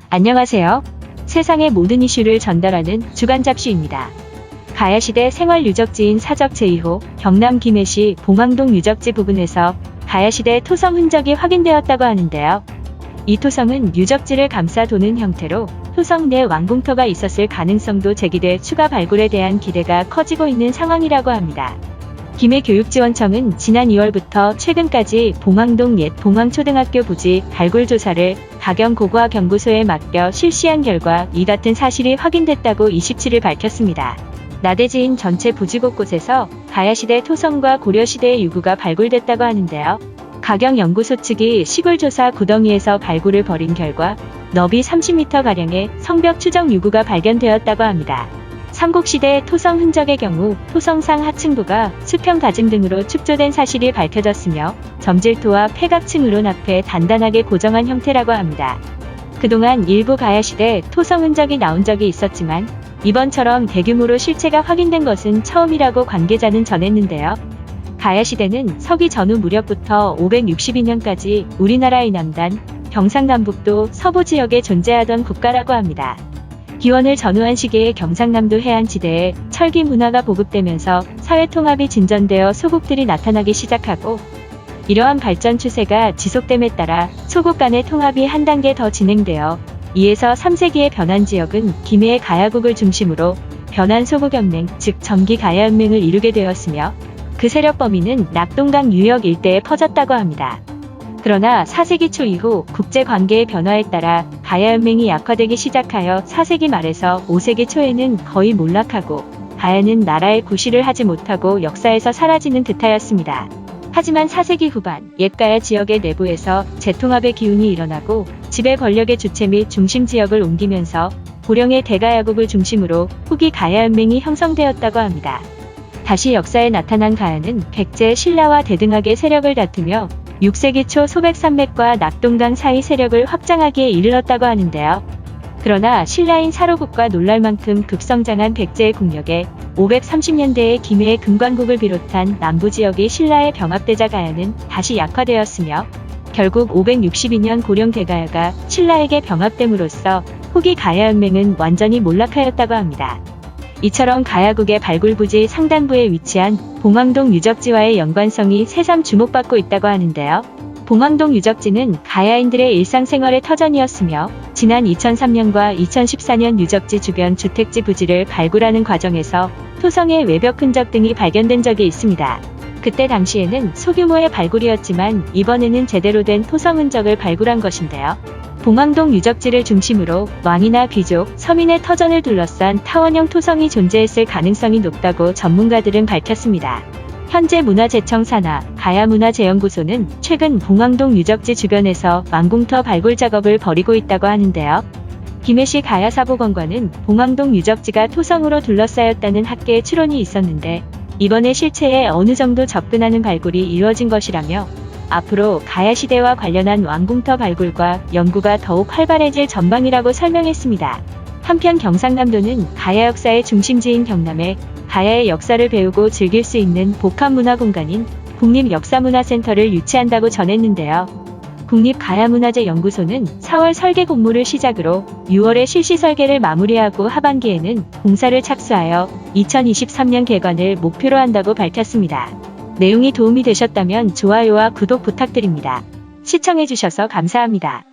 안녕하세요. 세상의 모든 이슈를 전달하는 주간 잡시입니다. 가야시대 생활유적지인 사적 제2호 경남 김해시 봉황동 유적지 부근에서 가야시대 토성 흔적이 확인되었다고 하는데요. 이 토성은 유적지를 감싸 도는 형태로 토성 내 왕궁터가 있었을 가능성도 제기돼 추가 발굴에 대한 기대가 커지고 있는 상황이라고 합니다. 김해교육지원청은 지난 2월부터 최근까지 봉황동 옛 봉황초등학교 부지 발굴 조사를 가경고고학연구소에 맡겨 실시한 결과 이 같은 사실이 확인됐다고 27일 밝혔습니다. 나대지인 전체 부지 곳곳에서 가야시대 토성과 고려시대의 유구가 발굴됐다고 하는데요. 가경연구소 측이 시골조사 구덩이에서 발굴을 벌인 결과 너비 30m가량의 성벽 추정 유구가 발견되었다고 합니다. 삼국시대 토성 흔적의 경우 토성상 하층부가 수평 다짐 등으로 축조된 사실이 밝혀졌으며 점질토와 폐각층으로 납해 단단하게 고정한 형태라고 합니다. 그동안 일부 가야시대 토성 흔적이 나온 적이 있었지만 이번처럼 대규모로 실체가 확인된 것은 처음이라고 관계자는 전했는데요. 가야시대는 서기 전후 무렵부터 562년까지 우리나라의 남단, 경상남북도 서부 지역에 존재하던 국가라고 합니다. 기원을 전후한 시기에 경상남도 해안지대에 철기 문화가 보급되면서 사회통합이 진전되어 소국들이 나타나기 시작하고 이러한 발전 추세가 지속됨에 따라 소국 간의 통합이 한 단계 더 진행되어 2에서 3세기의 변환지역은 김해의 가야국을 중심으로 변환소국연맹 즉 정기가야연맹을 이루게 되었으며 그 세력 범위는 낙동강 유역 일대에 퍼졌다고 합니다. 그러나 4세기 초 이후 국제관계의 변화에 따라 가야연맹이 약화되기 시작하여 4세기 말에서 5세기 초에는 거의 몰락하고 가야는 나라의 구실을 하지 못하고 역사에서 사라지는 듯하였습니다. 하지만 4세기 후반 옛가야 지역의 내부에서 재통합의 기운이 일어나고 지배 권력의 주체 및 중심 지역을 옮기면서 고령의 대가야국을 중심으로 후기 가야연맹이 형성되었다고 합니다. 다시 역사에 나타난 가야는 백제, 신라와 대등하게 세력을 다투며 6세기 초 소백산맥과 낙동강 사이 세력을 확장하기에 이르렀다고 하는데요. 그러나 신라인 사로국과 놀랄 만큼 급성장한 백제의 국력에 530년대에 김해의 금관국을 비롯한 남부지역이 신라에 병합되자 가야는 다시 약화되었으며 결국 562년 고령 대가야가 신라에게 병합됨으로써 후기 가야연맹은 완전히 몰락하였다고 합니다. 이처럼 가야국의 발굴부지 상단부에 위치한 봉황동 유적지와의 연관성이 새삼 주목받고 있다고 하는데요. 봉황동 유적지는 가야인들의 일상생활의 터전이었으며 지난 2003년과 2014년 유적지 주변 주택지 부지를 발굴하는 과정에서 토성의 외벽 흔적 등이 발견된 적이 있습니다. 그때 당시에는 소규모의 발굴이었지만 이번에는 제대로 된 토성 흔적을 발굴한 것인데요. 봉황동 유적지를 중심으로 왕이나 귀족, 서민의 터전을 둘러싼 타원형 토성이 존재했을 가능성이 높다고 전문가들은 밝혔습니다. 현재 문화재청 산하 가야문화재연구소는 최근 봉황동 유적지 주변에서 왕궁터 발굴 작업을 벌이고 있다고 하는데요. 김해시 가야사보건관은 봉황동 유적지가 토성으로 둘러싸였다는 학계의 추론이 있었는데 이번에 실체에 어느 정도 접근하는 발굴이 이루어진 것이라며 앞으로 가야시대와 관련한 왕궁터 발굴과 연구가 더욱 활발해질 전망이라고 설명했습니다. 한편 경상남도는 가야 역사의 중심지인 경남에 가야의 역사를 배우고 즐길 수 있는 복합문화공간인 국립역사문화센터를 유치한다고 전했는데요. 국립가야문화재연구소는 4월 설계 공모를 시작으로 6월에 실시 설계를 마무리하고 하반기에는 공사를 착수하여 2023년 개관을 목표로 한다고 밝혔습니다. 내용이 도움이 되셨다면 좋아요와 구독 부탁드립니다. 시청해주셔서 감사합니다.